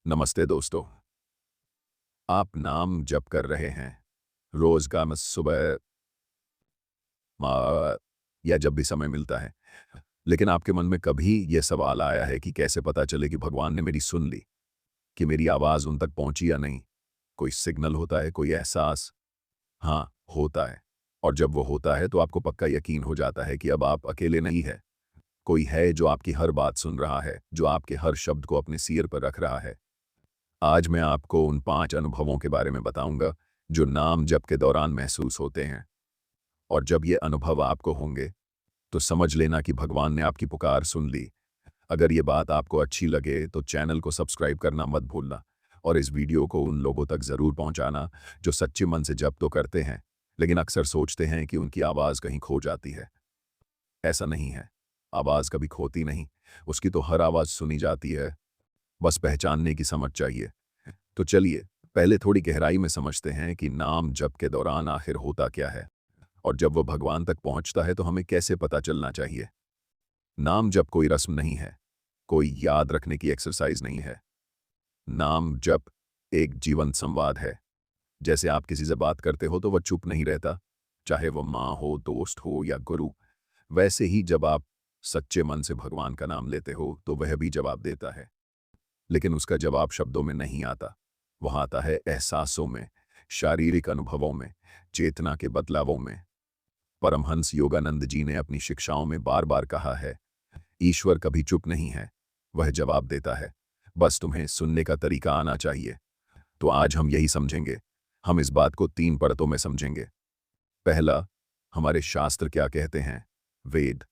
नमस्ते दोस्तों। आप नाम जप कर रहे हैं रोज का सुबह या जब भी समय मिलता है, लेकिन आपके मन में कभी यह सवाल आया है कि कैसे पता चले कि भगवान ने मेरी सुन ली, कि मेरी आवाज़ उन तक पहुंची या नहीं? कोई सिग्नल होता है, कोई एहसास? हाँ, होता है। और जब वो होता है तो आपको पक्का यकीन हो जाता है कि अब आप अकेले नहीं हैं। कोई है जो आपकी हर बात सुन रहा है, जो आपके हर शब्द को अपने सिर पर रख रहा है। आज मैं आपको उन 5 अनुभवों के बारे में बताऊंगा जो नाम जप के दौरान महसूस होते हैं। और जब ये अनुभव आपको होंगे तो समझ लेना कि भगवान ने आपकी पुकार सुन ली। अगर ये बात आपको अच्छी लगे तो चैनल को सब्सक्राइब करना मत भूलना और इस वीडियो को उन लोगों तक ज़रूर पहुंचाना जो सच्चे मन से जप तो करते हैं, लेकिन अक्सर सोचते हैं कि उनकी आवाज़ कहीं खो जाती है। ऐसा नहीं है। आवाज़ कभी खोती नहीं, उसकी तो हर आवाज़ सुनी जाती है। बस पहचानने की समझ चाहिए। तो चलिए, पहले थोड़ी गहराई में समझते हैं कि नाम जप के दौरान आखिर होता क्या है और जब वो भगवान तक पहुंचता है तो हमें कैसे पता चलना चाहिए। नाम जप कोई रस्म नहीं है, कोई याद रखने की एक्सरसाइज नहीं है। नाम जप एक जीवंत संवाद है। जैसे आप किसी से बात करते हो तो वह चुप नहीं रहता, चाहे वो माँ हो, दोस्त हो या गुरु। वैसे ही जब आप सच्चे मन से भगवान का नाम लेते हो तो वह भी जवाब देता है, लेकिन उसका जवाब शब्दों में नहीं आता। वह आता है एहसासों में, शारीरिक अनुभवों में, चेतना के बदलावों में। परमहंस योगानंद जी ने अपनी शिक्षाओं में बार बार कहा है, ईश्वर कभी चुप नहीं है, वह जवाब देता है। बस तुम्हें सुनने का तरीका आना चाहिए। तो आज हम यही समझेंगे। हम इस बात को 3 परतों में समझेंगे। पहला, हमारे शास्त्र क्या कहते हैं, वेद,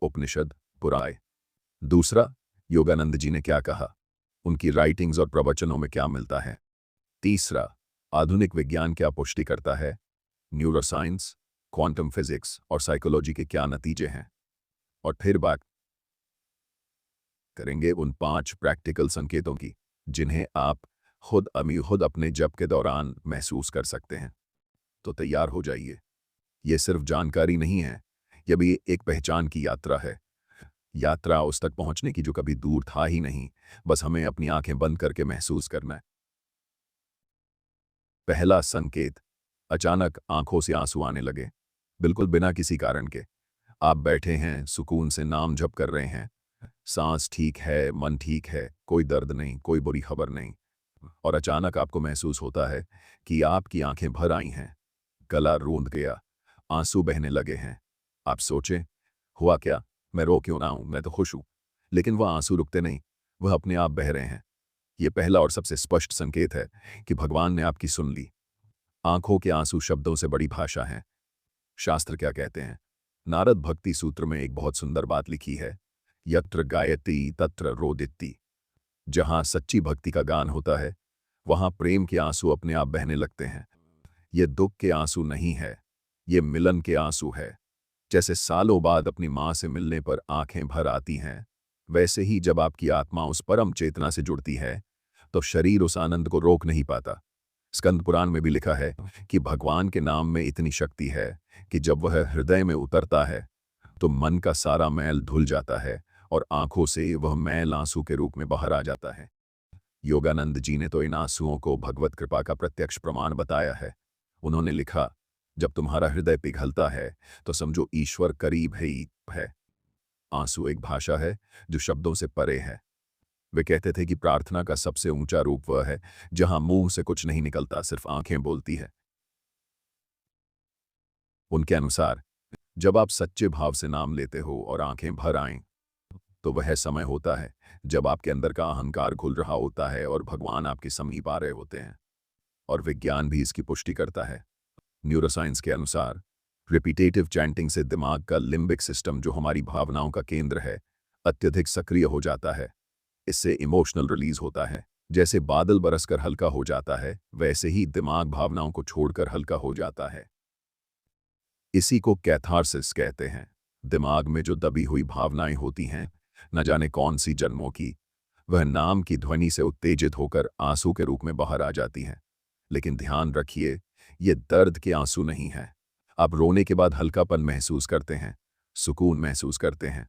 उपनिषद, पुराण। दूसरा, योगानंद जी ने क्या कहा, उनकी राइटिंग्स और प्रवचनों में क्या मिलता है। तीसरा, आधुनिक विज्ञान क्या पुष्टि करता है, न्यूरोसाइंस, क्वांटम फिजिक्स और साइकोलॉजी के क्या नतीजे हैं। और फिर बात करेंगे उन 5 प्रैक्टिकल संकेतों की जिन्हें आप खुद अपने जप के दौरान महसूस कर सकते हैं। तो तैयार हो जाइए। ये सिर्फ जानकारी नहीं है, यह भी एक पहचान की यात्रा है। यात्रा उस तक पहुंचने की जो कभी दूर था ही नहीं, बस हमें अपनी आंखें बंद करके महसूस करना है। पहला संकेत, अचानक आंखों से आंसू आने लगे, बिल्कुल बिना किसी कारण के। आप बैठे हैं, सुकून से नाम जप कर रहे हैं, सांस ठीक है, मन ठीक है, कोई दर्द नहीं, कोई बुरी खबर नहीं, और अचानक आपको महसूस होता है कि आपकी आंखें भर आई हैं, गला रूंध गया, आंसू बहने लगे हैं। आप सोचें, हुआ क्या? मैं रो क्यों ना हूं, मैं तो खुश हूं। लेकिन वह आंसू रुकते नहीं, वह अपने आप बह रहे हैं। यह पहला और सबसे स्पष्ट संकेत है कि भगवान ने आपकी सुन ली। आंखों के आंसू शब्दों से बड़ी भाषा है। शास्त्र क्या कहते हैं? नारद भक्ति सूत्र में एक बहुत सुंदर बात लिखी है, यत्र गायत्री तत्र रोदिति। जहां सच्ची भक्ति का गान होता है, वहां प्रेम के आंसू अपने आप बहने लगते हैं। ये दुख के आंसू नहीं है, ये मिलन के आंसू है। जैसे सालों बाद अपनी मां से मिलने पर आंखें भर आती हैं, वैसे ही जब आपकी आत्मा उस परम चेतना से जुड़ती है तो शरीर उस आनंद को रोक नहीं पाता। स्कंद पुराण में भी लिखा है कि भगवान के नाम में इतनी शक्ति है कि जब वह हृदय में उतरता है तो मन का सारा मैल धुल जाता है और आंखों से वह मैल आंसू के रूप में बाहर आ जाता है। योगानंद जी ने तो इन आंसुओं को भगवत कृपा का प्रत्यक्ष प्रमाण बताया है। उन्होंने लिखा, जब तुम्हारा हृदय पिघलता है तो समझो ईश्वर करीब ही है। आंसू एक भाषा है जो शब्दों से परे है। वे कहते थे कि प्रार्थना का सबसे ऊंचा रूप वह है जहां मुंह से कुछ नहीं निकलता, सिर्फ आंखें बोलती है। उनके अनुसार जब आप सच्चे भाव से नाम लेते हो और आंखें भर आएं, तो वह समय होता है जब आपके अंदर का अहंकार खुल रहा होता है और भगवान आपके समीप आ रहे होते हैं। और विज्ञान भी इसकी पुष्टि करता है। न्यूरोसाइंस के अनुसार रिपीटेटिव चैंटिंग से दिमाग का लिम्बिक सिस्टम, जो हमारी भावनाओं का केंद्र है, अत्यधिक सक्रिय हो जाता है। इससे इमोशनल रिलीज होता है। जैसे बादल बरसकर हल्का हो जाता है, वैसे ही दिमाग भावनाओं को छोड़कर हल्का हो जाता है। इसी को कैथारसिस कहते हैं। दिमाग में जो दबी हुई भावनाएं होती हैं, न जाने कौन सी जन्मों की, वह नाम की ध्वनि से उत्तेजित होकर आंसू के रूप में बाहर आ जाती हैं। लेकिन ध्यान रखिए, ये दर्द के आंसू नहीं हैं। आप रोने के बाद हल्कापन महसूस करते हैं, सुकून महसूस करते हैं।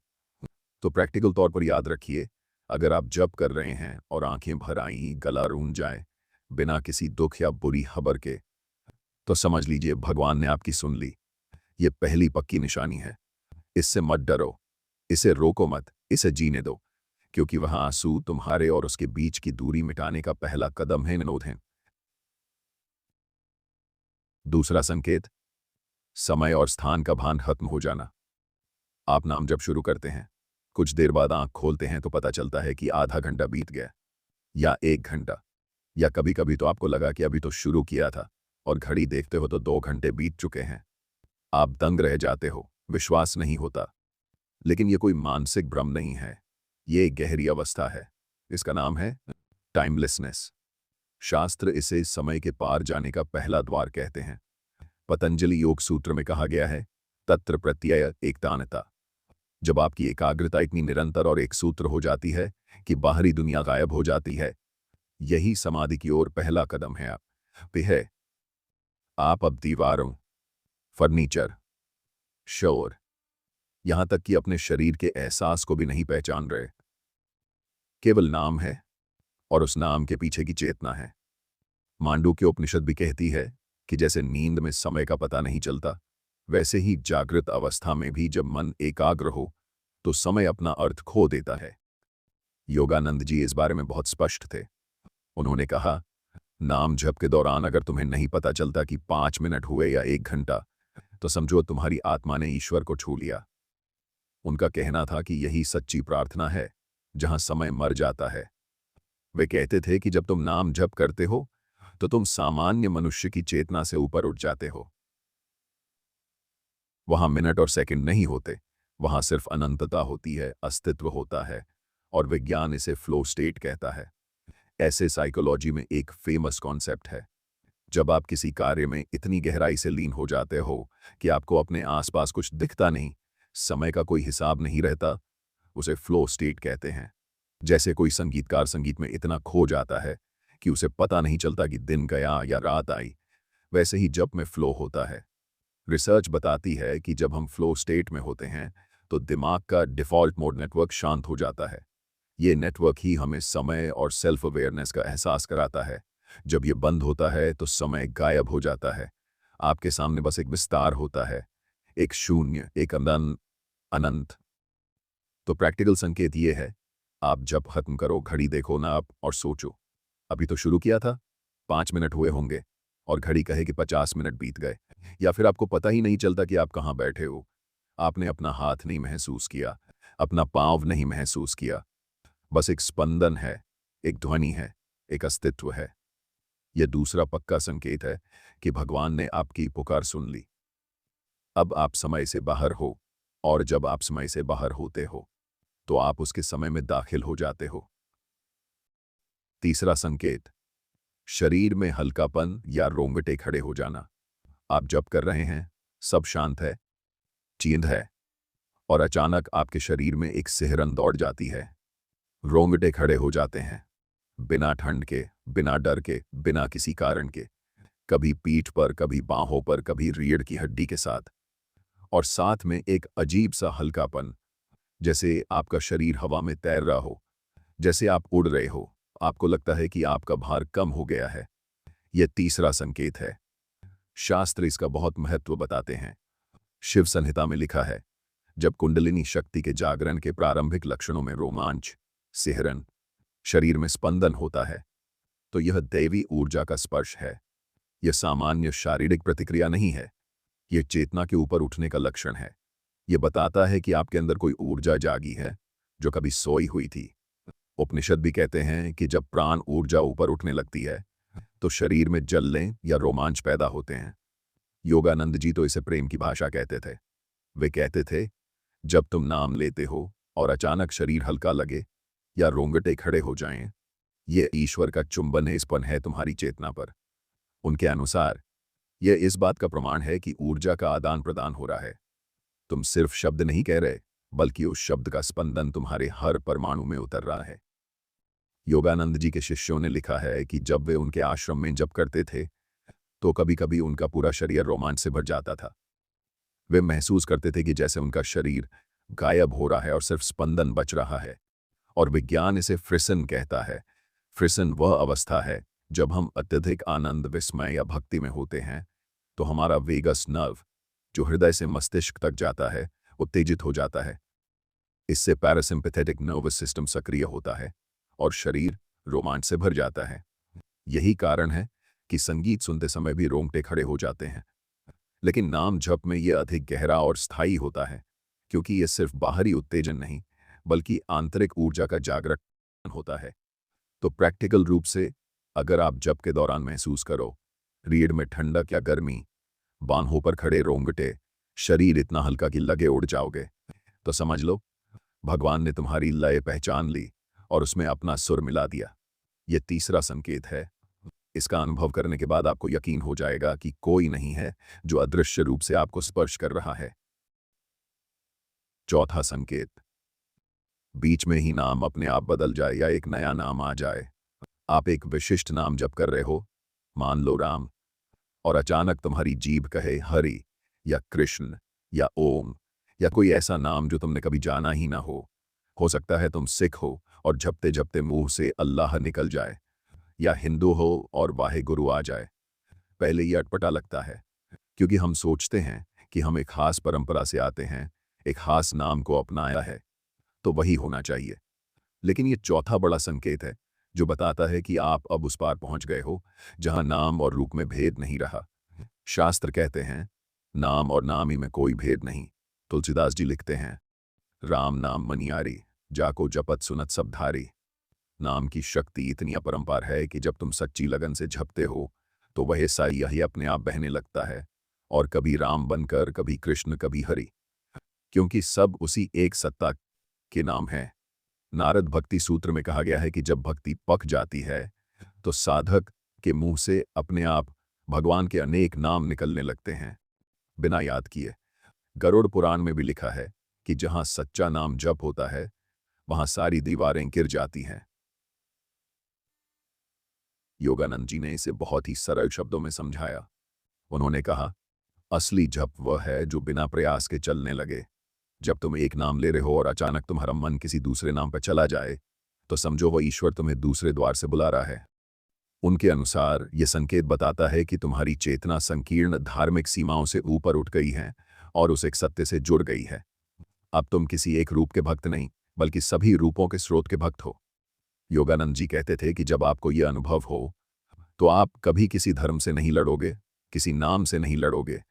तो प्रैक्टिकल तौर पर याद रखिए, अगर आप जप कर रहे हैं और आंखें भर आई, गला रूंझ जाए, बिना किसी दुख या बुरी खबर के, तो समझ लीजिए भगवान ने आपकी सुन ली। ये पहली पक्की निशानी है। इससे मत डरो, इसे रोको मत, इसे जीने दो, क्योंकि वह आंसू तुम्हारे और उसके बीच की दूरी मिटाने का पहला कदम है, निरोध है। दूसरा संकेत, समय और स्थान का भान खत्म हो जाना। आप नाम जब शुरू करते हैं, कुछ देर बाद आंख खोलते हैं तो पता चलता है कि आधा घंटा बीत गया, या 1 घंटा, या कभी कभी तो आपको लगा कि अभी तो शुरू किया था, और घड़ी देखते हो तो 2 घंटे बीत चुके हैं। आप दंग रह जाते हो, विश्वास नहीं होता। लेकिन ये कोई मानसिक भ्रम नहीं है, ये एक गहरी अवस्था है। इसका नाम है टाइमलेसनेस। शास्त्र इसे समय के पार जाने का पहला द्वार कहते हैं। पतंजलि योग सूत्र में कहा गया है, तत्र प्रत्यय एकतानता। जब आपकी एकाग्रता इतनी निरंतर और एक सूत्र हो जाती है कि बाहरी दुनिया गायब हो जाती है, यही समाधि की ओर पहला कदम है। आप अब दीवारों, फर्नीचर, शोर, यहां तक कि अपने शरीर के एहसास को भी नहीं पहचान रहे। केवल नाम है, और उस नाम के पीछे की चेतना है। मांडूक्य उपनिषद भी कहती है कि जैसे नींद में समय का पता नहीं चलता, वैसे ही जागृत अवस्था में भी जब मन एकाग्र हो तो समय अपना अर्थ खो देता है। योगानंद जी इस बारे में बहुत स्पष्ट थे। उन्होंने कहा, नाम जप के दौरान अगर तुम्हें नहीं पता चलता कि 5 मिनट हुए या 1 घंटा, तो समझो तुम्हारी आत्मा ने ईश्वर को छू लिया। उनका कहना था कि यही सच्ची प्रार्थना है, जहां समय मर जाता है। वे कहते थे कि जब तुम नाम जप करते हो तो तुम सामान्य मनुष्य की चेतना से ऊपर उठ जाते हो। वहां मिनट और सेकंड नहीं होते, वहां सिर्फ अनंतता होती है, अस्तित्व होता है, और विज्ञान इसे फ्लो स्टेट कहता है। ऐसे साइकोलॉजी में एक फेमस कॉन्सेप्ट है, जब आप किसी कार्य में इतनी गहराई से लीन हो जाते हो कि आपको अपने आसपास कुछ दिखता नहीं, समय का कोई हिसाब नहीं रहता, उसे फ्लो स्टेट कहते हैं। जैसे कोई संगीतकार संगीत में इतना खो जाता है कि उसे पता नहीं चलता कि दिन गया या रात आई, वैसे ही जप में फ्लो होता है। रिसर्च बताती है कि जब हम फ्लो स्टेट में होते हैं तो दिमाग का डिफ़ॉल्ट मोड नेटवर्क शांत हो जाता है। ये नेटवर्क ही हमें समय और सेल्फ अवेयरनेस का एहसास कराता है। जब ये बंद होता है तो समय गायब हो जाता है। आपके सामने बस एक विस्तार होता है, एक शून्य, एक अनंत। तो प्रैक्टिकल संकेत ये है, आप जब खत्म करो, घड़ी देखो ना आप और सोचो, अभी तो शुरू किया था, 5 मिनट हुए होंगे, और घड़ी कहे कि 50 मिनट बीत गए। या फिर आपको पता ही नहीं चलता कि आप कहाँ बैठे हो। आपने अपना हाथ नहीं महसूस किया, अपना पाँव नहीं महसूस किया, बस एक स्पंदन है, एक ध्वनि है, एक अस्तित्व है। यह दूसरा पक्का संकेत है कि भगवान ने आपकी पुकार सुन ली। अब आप समय से बाहर हो, और जब आप समय से बाहर होते हो तो आप उसके समय में दाखिल हो जाते हो। तीसरा संकेत, शरीर में हल्कापन या रोंगटे खड़े हो जाना। आप जप कर रहे हैं, सब शांत है, चींद है, और अचानक आपके शरीर में एक सिहरन दौड़ जाती है। रोंगटे खड़े हो जाते हैं, बिना ठंड के, बिना डर के, बिना किसी कारण के, कभी पीठ पर, कभी बाहों पर, कभी रीढ़ की हड्डी के साथ, और साथ में एक अजीब सा हल्कापन, जैसे आपका शरीर हवा में तैर रहा हो, जैसे आप उड़ रहे हो। आपको लगता है कि आपका भार कम हो गया है। यह तीसरा संकेत है। शास्त्र इसका बहुत महत्व बताते हैं। शिव संहिता में लिखा है, जब कुंडलिनी शक्ति के जागरण के प्रारंभिक लक्षणों में रोमांच, सिहरन, शरीर में स्पंदन होता है, तो यह दैवी ऊर्जा का स्पर्श है। यह सामान्य शारीरिक प्रतिक्रिया नहीं है, यह चेतना के ऊपर उठने का लक्षण है। यह बताता है कि आपके अंदर कोई ऊर्जा जागी है जो कभी सोई हुई थी। उपनिषद भी कहते हैं कि जब प्राण ऊर्जा ऊपर उठने लगती है तो शरीर में जलने या रोमांच पैदा होते हैं। योगानंद जी तो इसे प्रेम की भाषा कहते थे। वे कहते थे, जब तुम नाम लेते हो और अचानक शरीर हल्का लगे या रोंगटे खड़े हो जाएं, ये ईश्वर का चुंबन है, स्पन है तुम्हारी चेतना पर। उनके अनुसार यह इस बात का प्रमाण है कि ऊर्जा का आदान प्रदान हो रहा है। तुम सिर्फ शब्द नहीं कह रहे, बल्कि उस शब्द का स्पंदन तुम्हारे हर परमाणु में उतर रहा है। योगानंद जी के शिष्यों ने लिखा है कि जब वे उनके आश्रम में जप करते थे तो कभी कभी उनका पूरा शरीर रोमांच से भर जाता था। वे महसूस करते थे कि जैसे उनका शरीर गायब हो रहा है और सिर्फ स्पंदन बच रहा है, और विज्ञान इसे फ्रिसन कहता है। फ्रिसन वह अवस्था है जब हम अत्यधिक आनंद, विस्मय या भक्ति में होते हैं तो हमारा वेगस नर्व, जो हृदय से मस्तिष्क तक जाता है, उत्तेजित हो जाता है। इससे पैरासिम्पैथेटिक नर्वस सिस्टम सक्रिय होता है और शरीर रोमांच से भर जाता है। यही कारण है कि संगीत सुनते समय भी रोंगटे खड़े हो जाते हैं। लेकिन नाम जप में यह अधिक गहरा और स्थायी होता है, क्योंकि यह सिर्फ बाहरी उत्तेजन नहीं बल्कि आंतरिक ऊर्जा का जागरण होता है। तो प्रैक्टिकल रूप से अगर आप जप के दौरान महसूस करो रीढ़ में ठंडक या गर्मी, बाहों पर खड़े रोंगटे, शरीर इतना हल्का कि लगे उड़ जाओगे, तो समझ लो भगवान ने तुम्हारी लय पहचान ली और उसमें अपना सुर मिला दिया। यह तीसरा संकेत है। इसका अनुभव करने के बाद आपको यकीन हो जाएगा कि कोई नहीं है जो अदृश्य रूप से आपको स्पर्श कर रहा है। चौथा संकेत, बीच में ही नाम अपने आप बदल जाए या एक नया नाम आ जाए। आप एक विशिष्ट नाम जप कर रहे हो, मान लो राम, और अचानक तुम्हारी जीभ कहे हरि या कृष्ण या ओम या कोई ऐसा नाम जो तुमने कभी जाना ही ना हो। हो सकता है तुम सिख हो और जपते जपते मुंह से अल्लाह निकल जाए, या हिंदू हो और वाहे गुरु आ जाए। पहले ये अटपटा लगता है, क्योंकि हम सोचते हैं कि हम एक खास परंपरा से आते हैं, एक खास नाम को अपनाया है, तो वही होना चाहिए। लेकिन ये चौथा बड़ा संकेत है जो बताता है कि आप अब उस पार पहुंच गए हो जहां नाम और रूप में भेद नहीं रहा। शास्त्र कहते हैं नाम और नामी में कोई भेद नहीं। तुलसीदास जी लिखते हैं, राम नाम मनियारी, जाको जपत सुनत सब धारी। नाम की शक्ति इतनी अपरंपार है कि जब तुम सच्ची लगन से झपते हो तो वह साई यही अपने आप बहने लगता है, और कभी राम बनकर, कभी कृष्ण, कभी हरि, क्योंकि सब उसी एक सत्ता के नाम हैं। नारद भक्ति सूत्र में कहा गया है कि जब भक्ति पक जाती है तो साधक के मुंह से अपने आप भगवान के अनेक नाम निकलने लगते हैं बिना याद किए। गरुड़ पुराण में भी लिखा है कि जहां सच्चा नाम जप होता है वहां सारी दीवारें गिर जाती हैं। योगानंद जी ने इसे बहुत ही सरल शब्दों में समझाया। उन्होंने कहा, असली जप वह है जो बिना प्रयास के चलने लगे। जब तुम एक नाम ले रहे हो और अचानक तुम्हारा मन किसी दूसरे नाम पर चला जाए तो समझो वह ईश्वर तुम्हें दूसरे द्वार से बुला रहा है। उनके अनुसार यह संकेत बताता है कि तुम्हारी चेतना संकीर्ण धार्मिक सीमाओं से ऊपर उठ गई है और उस एक सत्य से जुड़ गई है। अब तुम किसी एक रूप के भक्त नहीं बल्कि सभी रूपों के स्रोत के भक्त हो। योगानंद जी कहते थे कि जब आपको यह अनुभव हो तो आप कभी किसी धर्म से नहीं लड़ोगे, किसी नाम से नहीं लड़ोगे,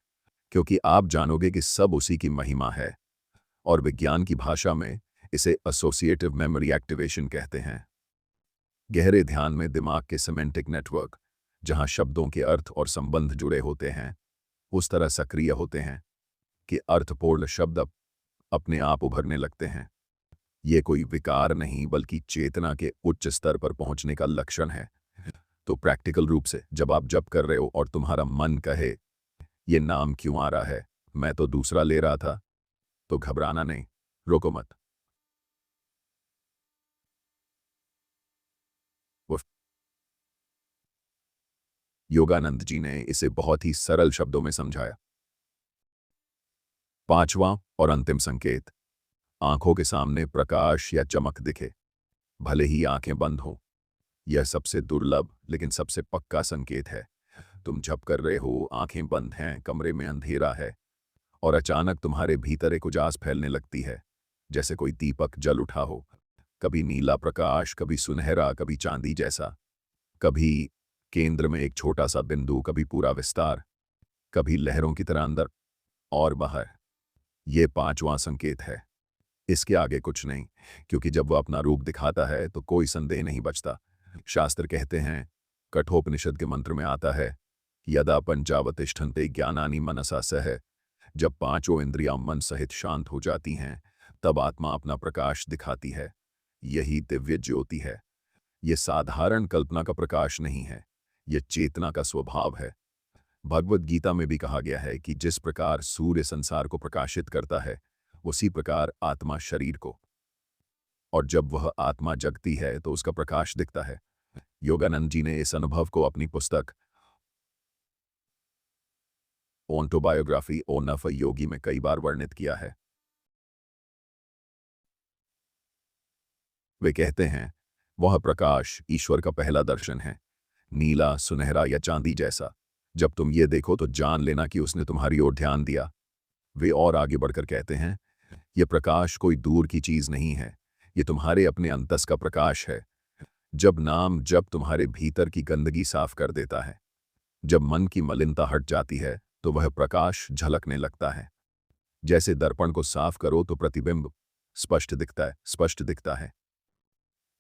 क्योंकि आप जानोगे कि सब उसी की महिमा है। और विज्ञान की भाषा में इसे एसोसिएटिव मेमोरी एक्टिवेशन कहते हैं। गहरे ध्यान में दिमाग के सिमेंटिक नेटवर्क, जहां शब्दों के अर्थ और संबंध जुड़े होते हैं, उस तरह सक्रिय होते हैं कि अर्थपूर्ण शब्द अपने आप उभरने लगते हैं। ये कोई विकार नहीं बल्कि चेतना के उच्च स्तर पर पहुंचने का लक्षण है। तो प्रैक्टिकल रूप से जब आप जप कर रहे हो और तुम्हारा मन कहे ये नाम क्यों आ रहा है, मैं तो दूसरा ले रहा था, तो घबराना नहीं, रोको मत। उफ। योगानंद जी ने इसे बहुत ही सरल शब्दों में समझाया। पांचवां और अंतिम संकेत, आंखों के सामने प्रकाश या चमक दिखे, भले ही आंखें बंद हो। यह सबसे दुर्लभ लेकिन सबसे पक्का संकेत है। तुम जप कर रहे हो, आंखें बंद हैं, कमरे में अंधेरा है, और अचानक तुम्हारे भीतर एक उजास फैलने लगती है, जैसे कोई दीपक जल उठा हो। कभी नीला प्रकाश, कभी सुनहरा, कभी चांदी जैसा, कभी केंद्र में एक छोटा सा बिंदु, कभी पूरा विस्तार, कभी लहरों की तरह अंदर और बाहर। ये पांचवां संकेत है। इसके आगे कुछ नहीं, क्योंकि जब वह अपना रूप दिखाता है तो कोई संदेह नहीं बचता। शास्त्र कहते हैं, कठोपनिषद के मंत्र में आता है, यदा पंचावतिष्ठन्ते ज्ञानानि मनसा सह। जब पांचों इंद्रियां मन सहित शांत हो जाती हैं तब आत्मा अपना प्रकाश दिखाती है। यही दिव्य ज्योति है। यह साधारण कल्पना का प्रकाश नहीं है, यह चेतना का स्वभाव है। भगवद गीता में भी कहा गया है कि जिस प्रकार सूर्य संसार को प्रकाशित करता है उसी प्रकार आत्मा शरीर को, और जब वह आत्मा जगती है तो उसका प्रकाश दिखता है। योगानंद जी ने इस अनुभव को अपनी पुस्तक ऑटोबायोग्राफी ऑफ अ योगी में कई बार वर्णित किया है। वे कहते हैं वह प्रकाश ईश्वर का पहला दर्शन है, नीला, सुनहरा या चांदी जैसा। जब तुम ये देखो तो जान लेना कि उसने तुम्हारी ओर ध्यान दिया। वे और आगे बढ़कर कहते हैं यह प्रकाश कोई दूर की चीज नहीं है, ये तुम्हारे अपने अंतस का प्रकाश है। जब तुम्हारे भीतर की गंदगी साफ कर देता है, जब मन की मलिनता हट जाती है, तो वह प्रकाश झलकने लगता है। जैसे दर्पण को साफ करो तो प्रतिबिंब स्पष्ट दिखता है।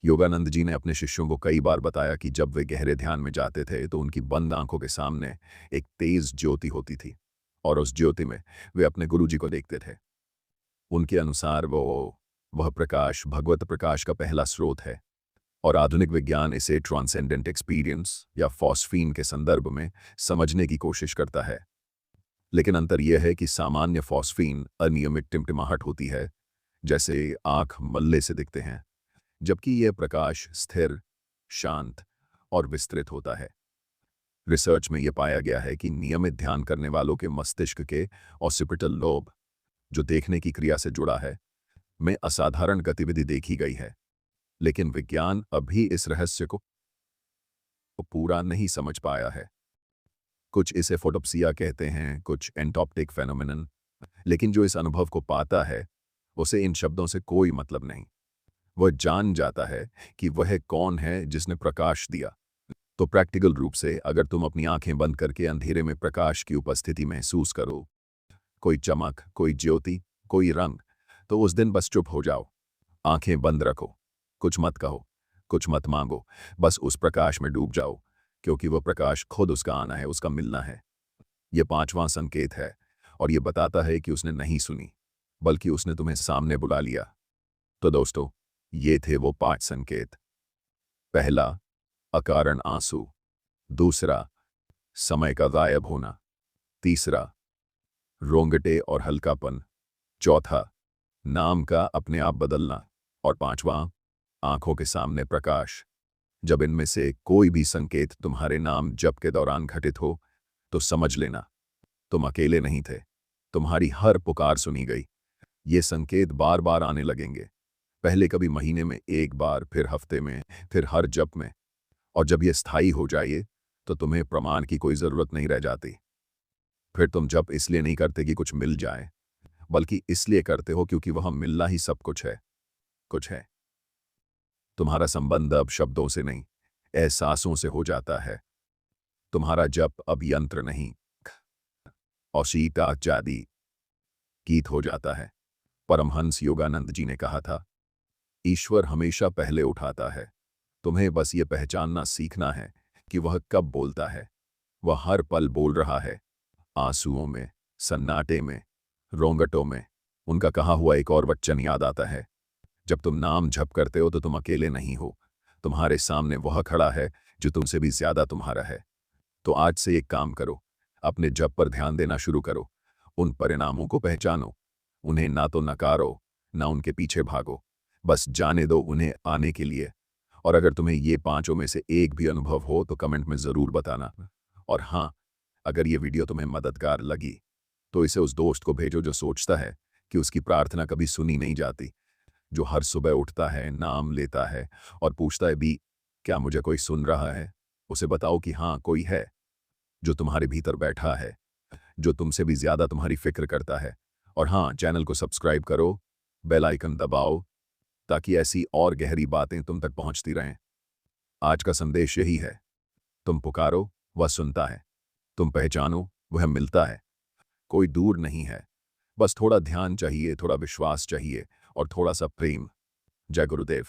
योगानंद जी ने अपने शिष्यों को कई बार बताया कि जब वे गहरे ध्यान में जाते थे तो उनकी बंद आंखों के सामने एक तेज ज्योति होती थी, और उस ज्योति में वे अपने गुरुजी को देखते थे। उनके अनुसार वह प्रकाश भगवत प्रकाश का पहला स्रोत है, और आधुनिक विज्ञान इसे ट्रांसेंडेंट एक्सपीरियंस या फॉस्फीन के संदर्भ में समझने की कोशिश करता है। लेकिन अंतर यह है कि सामान्य फॉस्फीन अनियमित टिमटिमाहट होती है, जैसे आंख मल्ले से दिखते हैं, जबकि यह प्रकाश स्थिर, शांत और विस्तृत होता है। रिसर्च में यह पाया गया है कि नियमित ध्यान करने वालों के मस्तिष्क के ऑसिपिटल लोब, जो देखने की क्रिया से जुड़ा है, में असाधारण गतिविधि देखी गई है। लेकिन विज्ञान अभी इस रहस्य को पूरा नहीं समझ पाया है। कुछ इसे फोटोप्सिया कहते हैं, कुछ एंटॉप्टिक फेनोमेनन, लेकिन जो इस अनुभव को पाता है उसे इन शब्दों से कोई मतलब नहीं। वह जान जाता है कि वह कौन है जिसने प्रकाश दिया। तो प्रैक्टिकल रूप से अगर तुम अपनी आंखें बंद करके अंधेरे में प्रकाश की उपस्थिति महसूस करो, कोई चमक, कोई ज्योति, कोई रंग, तो उस दिन बस चुप हो जाओ, आंखें बंद रखो, कुछ मत कहो, कुछ मत मांगो, बस उस प्रकाश में डूब जाओ, क्योंकि वह प्रकाश खुद उसका आना है, उसका मिलना है। यह पांचवां संकेत है, और यह बताता है कि उसने नहीं सुनी, बल्कि उसने तुम्हें सामने बुला लिया। तो दोस्तों, ये थे वो 5 संकेत। पहला, अकारण आंसू। दूसरा, समय का गायब होना। तीसरा, रोंगटे और हल्कापन। चौथा, नाम का अपने आप बदलना। और पांचवां, आंखों के सामने प्रकाश। जब इनमें से कोई भी संकेत तुम्हारे नाम जप के दौरान घटित हो, तो समझ लेना तुम अकेले नहीं थे, तुम्हारी हर पुकार सुनी गई। ये संकेत बार बार आने लगेंगे, पहले कभी महीने में एक बार, फिर हफ्ते में, फिर हर जप में। और जब ये स्थायी हो जाए तो तुम्हें प्रमाण की कोई जरूरत नहीं रह जाती। फिर तुम जप इसलिए नहीं करते कि कुछ मिल जाए, बल्कि इसलिए करते हो क्योंकि वह मिलना ही सब कुछ है। तुम्हारा संबंध अब शब्दों से नहीं, एहसासों से हो जाता है। तुम्हारा जप अब यंत्र नहीं, औशीता जादी गीत हो जाता है। परमहंस योगानंद जी ने कहा था, ईश्वर हमेशा पहले उठाता है, तुम्हें बस ये पहचानना सीखना है कि वह कब बोलता है। वह हर पल बोल रहा है, आंसुओं में, सन्नाटे में, रोंगटों में। उनका कहा हुआ एक और वचन याद आता है, जब तुम नाम जप करते हो तो तुम अकेले नहीं हो, तुम्हारे सामने वह खड़ा है जो तुमसे भी ज्यादा तुम्हारा है। तो आज से एक काम करो, अपने जप पर ध्यान देना शुरू करो, उन परिणामों को पहचानो, उन्हें ना तो नकारो, ना उनके पीछे भागो, बस जाने दो उन्हें आने के लिए। और अगर तुम्हें ये 5 में से एक भी अनुभव हो तो कमेंट में ज़रूर बताना। और हाँ, अगर ये वीडियो तुम्हें मददगार लगी तो इसे उस दोस्त को भेजो जो सोचता है कि उसकी प्रार्थना कभी सुनी नहीं जाती, जो हर सुबह उठता है, नाम लेता है और पूछता है भी, क्या मुझे कोई सुन रहा है। उसे बताओ कि हाँ, कोई है जो तुम्हारे भीतर बैठा है, जो तुमसे भी ज़्यादा तुम्हारी फिक्र करता है। और हाँ, चैनल को सब्सक्राइब करो, बेल आइकन दबाओ, ताकि ऐसी और गहरी बातें तुम तक पहुंचती रहें। आज का संदेश यही है, तुम पुकारो, वह सुनता है, तुम पहचानो, वह मिलता है। कोई दूर नहीं है, बस थोड़ा ध्यान चाहिए, थोड़ा विश्वास चाहिए और थोड़ा सा प्रेम। जय गुरुदेव।